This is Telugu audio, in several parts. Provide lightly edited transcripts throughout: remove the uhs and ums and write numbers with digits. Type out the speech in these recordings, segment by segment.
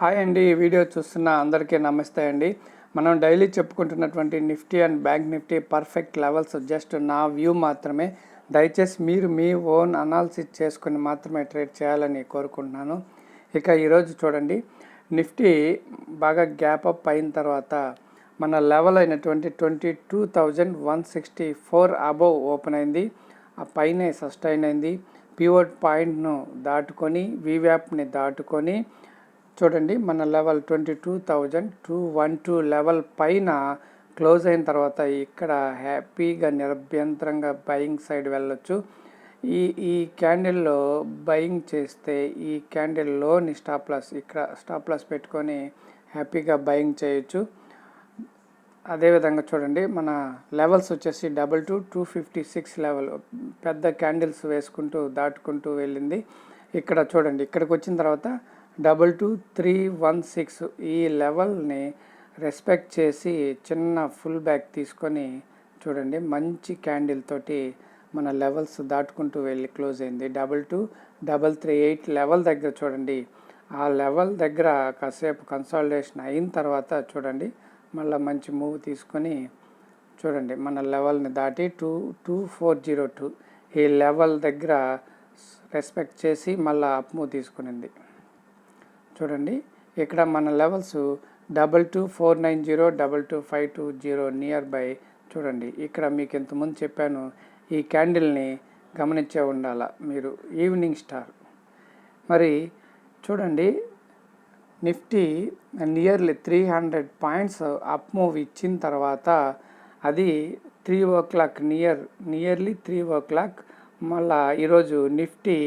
హాయ్ అండి. ఈ వీడియో చూస్తున్న అందరికీ నమస్తే అండి. మనం డైలీ చెప్పుకుంటున్నటువంటి Nifty and Bank Nifty perfect levels just నా వ్యూ మాత్రమే. దయచేసి మీరు మీ ఓన్ అనాలిసిస్ చేసుకుని మాత్రమే ట్రేడ్ చేయాలని కోరుకుంటున్నాను. ఇక ఈరోజు చూడండి, నిఫ్టీ బాగా గ్యాప్ అప్ అయిన తర్వాత మన లెవెల్ అయినటువంటి 22,164 అబోవ్ ఓపెన్ అయింది. ఆ పైనే సస్టైన్ అయింది. పివోట్ పాయింట్ను దాటుకొని వీవ్యాప్ని దాటుకొని చూడండి, మన లెవెల్ 22,212 లెవెల్ పైన క్లోజ్ అయిన తర్వాత ఇక్కడ హ్యాపీగా నిరభ్యంతరంగా బయింగ్ సైడ్ వెళ్ళొచ్చు. ఈ క్యాండిల్లో బయింగ్ చేస్తే ఈ క్యాండిల్లోని స్టాప్ లాస్ ఇక్కడ స్టాప్ లాస్ పెట్టుకొని హ్యాపీగా బయింగ్ చేయొచ్చు. అదేవిధంగా చూడండి, మన లెవెల్స్ వచ్చేసి 256 లెవెల్ పెద్ద క్యాండిల్స్ వేసుకుంటూ దాటుకుంటూ వెళ్ళింది. ఇక్కడ చూడండి, ఇక్కడికి వచ్చిన తర్వాత 22316 ఈ లెవెల్ని రెస్పెక్ట్ చేసి చిన్న ఫుల్ బ్యాక్ తీసుకొని చూడండి, మంచి క్యాండిల్ తోటి మన లెవెల్స్ దాటుకుంటూ వెళ్ళి క్లోజ్ అయింది. 22338 లెవెల్ దగ్గర చూడండి, ఆ లెవెల్ దగ్గర కాసేపు కన్సాలిడేషన్ అయిన తర్వాత చూడండి, మళ్ళీ మంచి మూవ్ తీసుకొని చూడండి, మన లెవెల్ని దాటి 22402 ఈ లెవెల్ దగ్గర రెస్పెక్ట్ చేసి మళ్ళీ అప్ మూవ్ తీసుకునింది. చూడండి, ఇక్కడ మన లెవెల్స్ 22490 22520 నియర్ బై. చూడండి, ఇక్కడ మీకు ఇంతకుముందు చెప్పాను, ఈ క్యాండిల్ని గమనించే ఉండాలా మీరు. ఈవినింగ్ స్టార్ మరి చూడండి, Nifty nearly 300 points up move ఇచ్చిన తర్వాత అది 3 o'clock నియర్లీ 3 o'clock మళ్ళా ఈరోజు నిఫ్టీ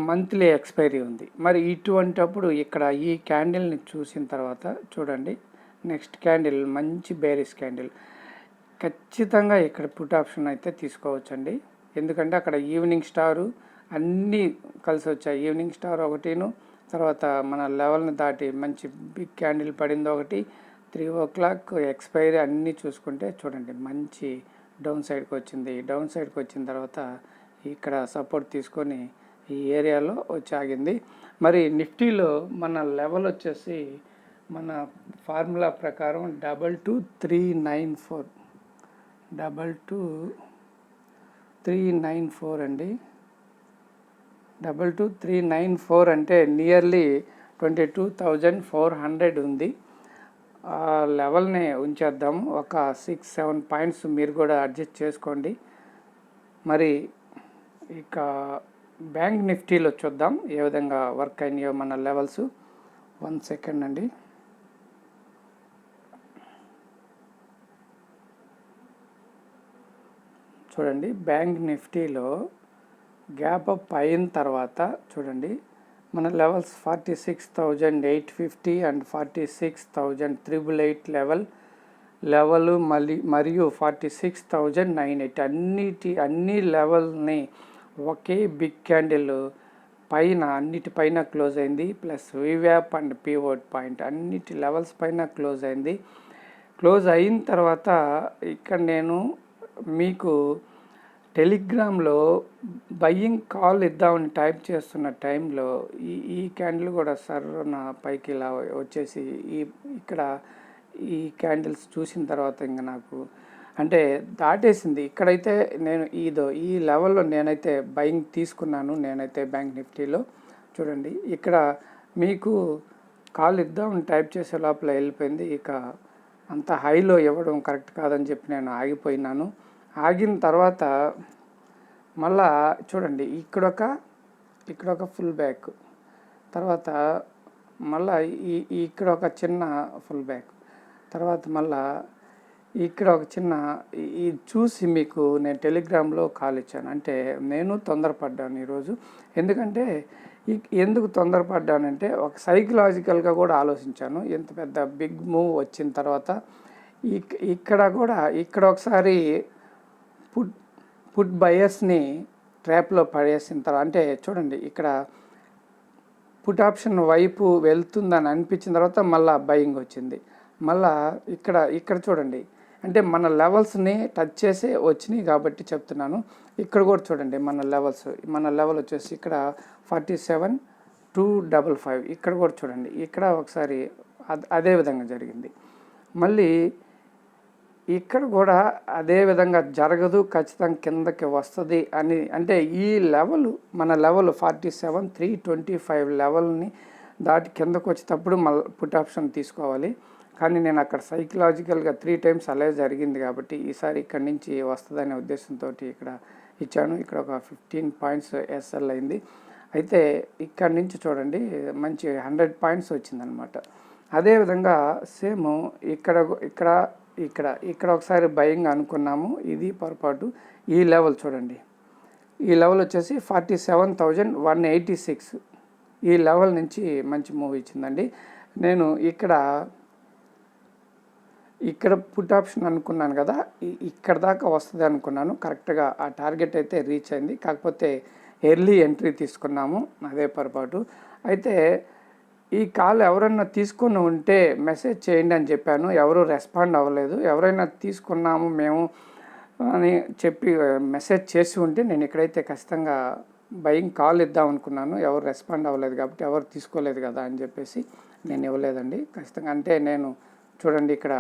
మంత్లీ ఎక్స్పైరీ ఉంది. మరి ఇటువంటప్పుడు ఇక్కడ ఈ క్యాండిల్ని చూసిన తర్వాత చూడండి, నెక్స్ట్ క్యాండిల్ మంచి బేరిష్ క్యాండిల్. ఖచ్చితంగా ఇక్కడ పుట్ ఆప్షన్ అయితే తీసుకోవచ్చండి. ఎందుకంటే అక్కడ ఈవినింగ్ స్టారు అన్నీ కలిసి వచ్చాయి. ఈవినింగ్ స్టార్ ఒకటిను, తర్వాత మన లెవెల్ని దాటి మంచి బిగ్ క్యాండిల్ పడింది ఒకటి, 3 o'clock ఎక్స్పైరీ అన్నీ చూసుకుంటే చూడండి, మంచి డౌన్ సైడ్కి వచ్చింది. డౌన్ సైడ్కి వచ్చిన తర్వాత ఇక్కడ సపోర్ట్ తీసుకొని ఈ ఏరియాలో వచ్చి ఆగింది. మరి నిఫ్టీలో మన లెవెల్ వచ్చేసి మన ఫార్ములా ప్రకారం 22394 అండి. 22394 అంటే నియర్లీ 22,400 ఉంది. ఆ లెవెల్ని ఉంచేద్దాము. ఒక 6-7 పాయింట్స్ మీరు కూడా అడ్జస్ట్ చేసుకోండి. మరి ఇక బ్యాంక్ నిఫ్టీలో చూద్దాం ఏ విధంగా వర్క్ అయినాయో మన లెవెల్స్. 1 సెకండ్ అండి. చూడండి, బ్యాంక్ నిఫ్టీలో గ్యాప్ అప్ అయిన తర్వాత చూడండి, మన లెవెల్స్ 46,850 అండ్ 46,388 లెవెల్ మరియు 46,980 అన్ని లెవెల్ని ఒకే బిగ్ క్యాండిల్ పైన అన్నిటిపైన క్లోజ్ అయింది. ప్లస్ వీవ్యాప్ అండ్ పివోట్ పాయింట్ అన్నిటి లెవెల్స్ పైన క్లోజ్ అయింది. క్లోజ్ అయిన తర్వాత ఇక్కడ నేను మీకు టెలిగ్రామ్లో బయ్యింగ్ కాల్ ఇద్దామని టైప్ చేస్తున్న టైంలో ఈ క్యాండిల్ కూడా సర్రన పైకి ఇలా వచ్చేసి ఇక్కడ ఈ క్యాండిల్స్ చూసిన తర్వాత ఇంకా నాకు అంటే దాటేసింది. ఇక్కడైతే నేను ఈ లెవెల్లో నేనైతే బయింగ్ తీసుకున్నాను. నేనైతే బ్యాంక్ నిఫ్టీలో చూడండి, ఇక్కడ మీకు కాల్ ఇద్దామని టైప్ చేసే లోపల వెళ్ళిపోయింది. ఇక అంత హైలో ఇవ్వడం కరెక్ట్ కాదని చెప్పి నేను ఆగిపోయినాను. ఆగిన తర్వాత మళ్ళా చూడండి, ఇక్కడొక ఫుల్ బ్యాక్, తర్వాత మళ్ళా ఇక్కడ ఒక చిన్న ఫుల్ బ్యాక్, తర్వాత మళ్ళా ఇక్కడ ఒక చిన్న చూసి మీకు నేను టెలిగ్రామ్లో కాల్ ఇచ్చాను. అంటే నేను తొందరపడ్డాను ఈరోజు. ఎందుకంటే ఎందుకు తొందరపడ్డానంటే ఒక సైకలాజికల్గా కూడా ఆలోచించాను. ఎంత పెద్ద బిగ్ మూవ్ వచ్చిన తర్వాత ఇక్కడ ఒకసారి పుట్ బయర్స్ని ట్రాప్లో పడేసిన తర్వాత అంటే చూడండి, ఇక్కడ పుట్ ఆప్షన్ వైపు వెళ్తుందని అనిపించిన తర్వాత మళ్ళీ బయింగ్ వచ్చింది. మళ్ళా ఇక్కడ చూడండి, అంటే మన లెవెల్స్ని టచ్ చేసి వచ్చినాయి కాబట్టి చెప్తున్నాను. ఇక్కడ కూడా చూడండి, మన లెవెల్ వచ్చేసి ఇక్కడ 47 255 ఇక్కడ కూడా చూడండి, ఇక్కడ ఒకసారి అదే విధంగా జరిగింది. మళ్ళీ ఇక్కడ కూడా అదే విధంగా జరగదు, ఖచ్చితంగా కిందకి వస్తుంది అని. అంటే ఈ లెవెల్ మన లెవెల్ 47,325 లెవెల్ని దాటి కిందకు వచ్చేటప్పుడు మళ్ళీ పుట్ ఆప్షన్ తీసుకోవాలి. కానీ నేను అక్కడ సైకలాజికల్గా 3 టైమ్స్ అలాగే జరిగింది కాబట్టి ఈసారి ఇక్కడి నుంచి వస్తుందనే ఉద్దేశంతో ఇక్కడ ఇచ్చాను. ఇక్కడ ఒక 15 పాయింట్స్ ఎస్ఎల్ అయింది. అయితే ఇక్కడి నుంచి చూడండి మంచి 100 పాయింట్స్ వచ్చిందనమాట. అదేవిధంగా సేమ్ ఇక్కడ ఇక్కడ ఇక్కడ ఇక్కడ ఒకసారి బయింగ్ అనుకున్నాము, ఇది పొరపాటు. ఈ లెవెల్ చూడండి, ఈ లెవెల్ వచ్చేసి 47,186 ఈ లెవెల్ నుంచి మంచి మూవ్ ఇచ్చిందండి. నేను ఇక్కడ పుట్ ఆప్షన్ అనుకున్నాను కదా, ఇక్కడ దాకా వస్తుంది అనుకున్నాను. కరెక్ట్గా ఆ టార్గెట్ అయితే రీచ్ అయింది. కాకపోతే ఎర్లీ ఎంట్రీ తీసుకున్నాము, అదే పొరపాటు. అయితే ఈ కాల్ ఎవరైనా తీసుకుని ఉంటే మెసేజ్ చేయండి అని చెప్పాను, ఎవరు రెస్పాండ్ అవ్వలేదు. ఎవరైనా తీసుకున్నాము మేము అని చెప్పి మెసేజ్ చేసి ఉంటే నేను ఇక్కడైతే ఖచ్చితంగా బయింగ్ కాల్ ఇద్దాం అనుకున్నాను. ఎవరు రెస్పాండ్ అవ్వలేదు కాబట్టి ఎవరు తీసుకోలేదు కదా అని చెప్పేసి నేను ఇవ్వలేదండి ఖచ్చితంగా. అంటే నేను చూడండి ఇక్కడ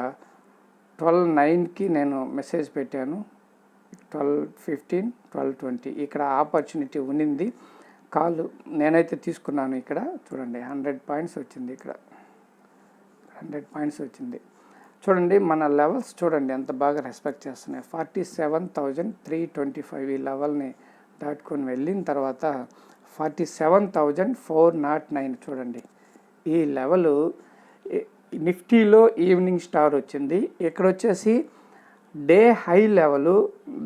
12:09కి నేను మెసేజ్ పెట్టాను, 12:15, 12:20 ఇక్కడ ఆపర్చునిటీ ఉన్నింది. కాల్ నేనైతే తీసుకున్నాను. ఇక్కడ చూడండి 100 పాయింట్స్ వచ్చింది, ఇక్కడ 100 పాయింట్స్ వచ్చింది. చూడండి మన లెవెల్స్ చూడండి ఎంత బాగా రెస్పెక్ట్ చేస్తున్నాయి. 47,325 ఈ లెవెల్ని దాటుకొని వెళ్ళిన తర్వాత 47,409 చూడండి. ఈ లెవెల్ నిఫ్టీలో ఈవినింగ్ స్టార్ వచ్చింది. ఇక్కడ వచ్చేసి డే హై లెవెల్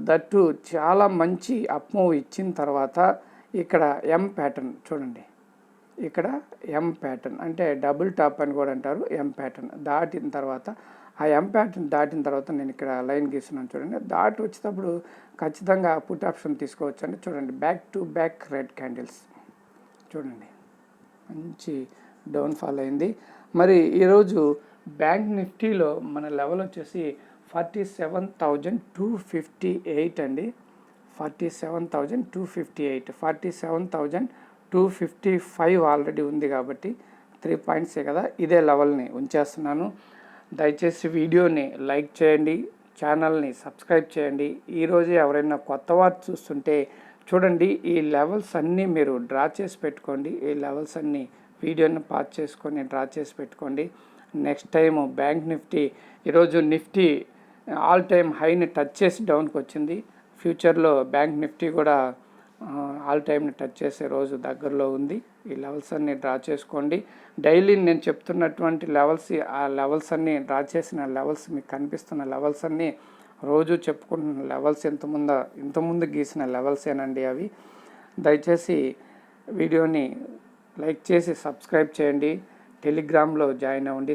దట్టు చాలా మంచి అప్ మూవ్ ఇచ్చిన తర్వాత ఇక్కడ ఎం ప్యాటర్న్ చూడండి, ఇక్కడ ఎం ప్యాటర్న్ అంటే డబుల్ టాప్ అని కూడా అంటారు. ఎం ప్యాటర్న్ దాటిన తర్వాత ఆ ఎం ప్యాటర్న్ దాటిన తర్వాత నేను ఇక్కడ లైన్ గీస్తున్నాను చూడండి. దాటి వచ్చేటప్పుడు ఖచ్చితంగా పుట్ ఆప్షన్ తీసుకోవచ్చు అండి. చూడండి back to back red candles చూడండి, మంచి డౌన్ఫాల్ అయింది. మరి ఈరోజు బ్యాంక్ నిఫ్టీలో మన లెవెల్ వచ్చేసి 47,258 అండి. 47,258, 47,255 ఆల్రెడీ ఉంది కాబట్టి 3 పాయింట్సే కదా, ఇదే లెవెల్ని ఉంచేస్తున్నాను. దయచేసి వీడియోని లైక్ చేయండి, ఛానల్ని సబ్స్క్రైబ్ చేయండి. ఈరోజే ఎవరైనా కొత్త వారు చూస్తుంటే చూడండి, ఈ లెవెల్స్ అన్నీ మీరు డ్రా చేసి పెట్టుకోండి. ఈ లెవెల్స్ అన్నీ వీడియోని పాజ్ చేసుకొని డ్రా చేసి పెట్టుకోండి. నెక్స్ట్ టైము బ్యాంక్ నిఫ్టీ, ఈరోజు నిఫ్టీ ఆల్ టైమ్ హైని టచ్ చేసి డౌన్కి వచ్చింది. ఫ్యూచర్లో బ్యాంక్ నిఫ్టీ కూడా ఆల్ టైమ్ని టచ్ చేసే రోజు దగ్గరలో ఉంది. ఈ లెవెల్స్ అన్నీ డ్రా చేసుకోండి. డైలీ నేను చెప్తున్నటువంటి లెవెల్స్, ఆ లెవెల్స్ అన్నీ డ్రా చేసిన లెవెల్స్, మీకు కనిపిస్తున్న లెవెల్స్ అన్నీ రోజు చెప్పుకుంటున్న లెవెల్స్ ఇంతకుముందు గీసిన లెవెల్సేనండి అవి. దయచేసి వీడియోని లైక్ చేసి సబ్స్క్రైబ్ చేయండి. టెలిగ్రామ్లో జాయిన్ అవ్వండి.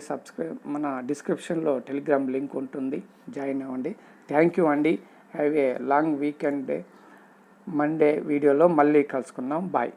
మన డిస్క్రిప్షన్లో టెలిగ్రామ్ లింక్ ఉంటుంది, జాయిన్ అవ్వండి. థ్యాంక్ యూ అండి. Have a long weekend. Monday వీడియోలో మళ్ళీ కలుసుకుందాం. బాయ్.